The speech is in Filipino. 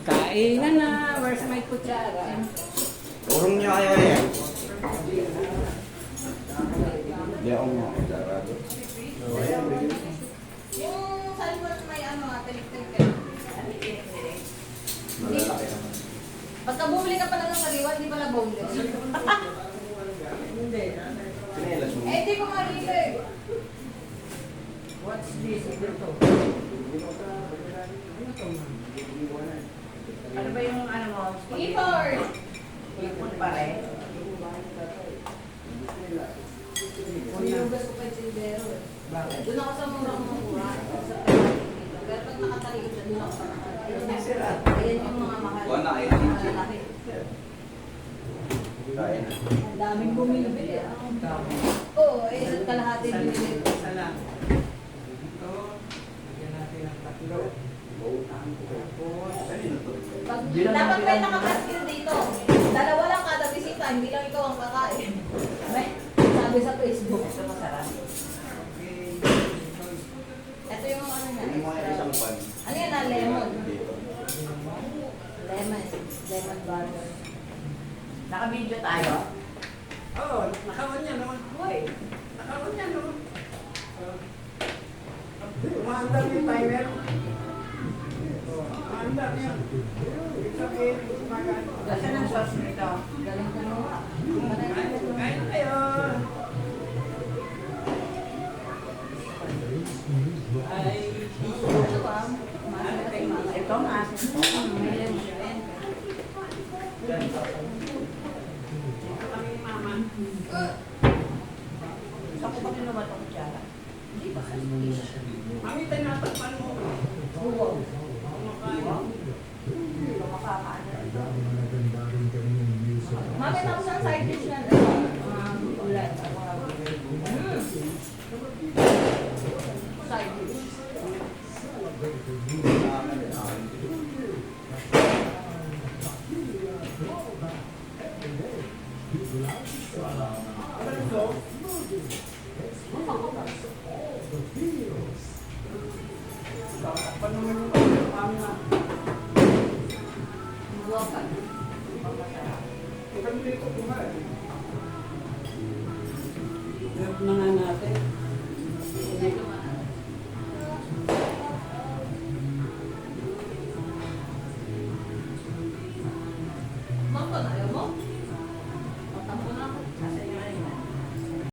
Kainan na. Where's my kutsara? Urong niyo kayo yan. Hindi ako mga kutsara. Yung salmon may ano, tilik-tilik ka. Malalaki naman. Pagka bumili ka pala ng sariwa, hindi pala boneless. Pinelas mo. Eh, di ko mahilig. What's this? Ito. Ano ba yung ano mo? Ipor! Ipon pa rin. Sinugas ko pa yung sildero eh. Bakit? Doon ako sa murang-mura. Pero pag nakatali ka doon ako sa ayan yung mga mahal. Wala, ayan. Mga lalaki. Kain. Ang daming bumibili. Ang dami. Oo, eh, isa't kalahati binili. Isa lang. Ito. Lagyan natin ng tatlo. Tapos. Dapat may nakapaskil dito. Dalawa lang kada bisita, hindi lang ikaw ang kakain. May sabi sa Facebook. Ito masarap. Okay. Ito yung ano niya. Yung mga isang pan. Ano yan na? Lemon. Dito. Lemon. Lemon butter. Naka-video tayo? Oo, naka-on yan naman. Hoy, naka-on yan naman. Umaandar yung timer. Umaandar yan. Okay, gumagano. Kasi ng sauce nito. Galing ka naman. Kain na kayo. Ay, Ito ah. ito maasin po. May lemon rin. Ito kami ni Mama. Saan ko ba kinuha itong kutsara? Hindi ba? Mami, tinatakpan mo. Huwag. Kumakain. Hindi ka makakaano. Mami, tapos ang side dish yan. Ito. Ulan. Side dish. Tatakpan naman yung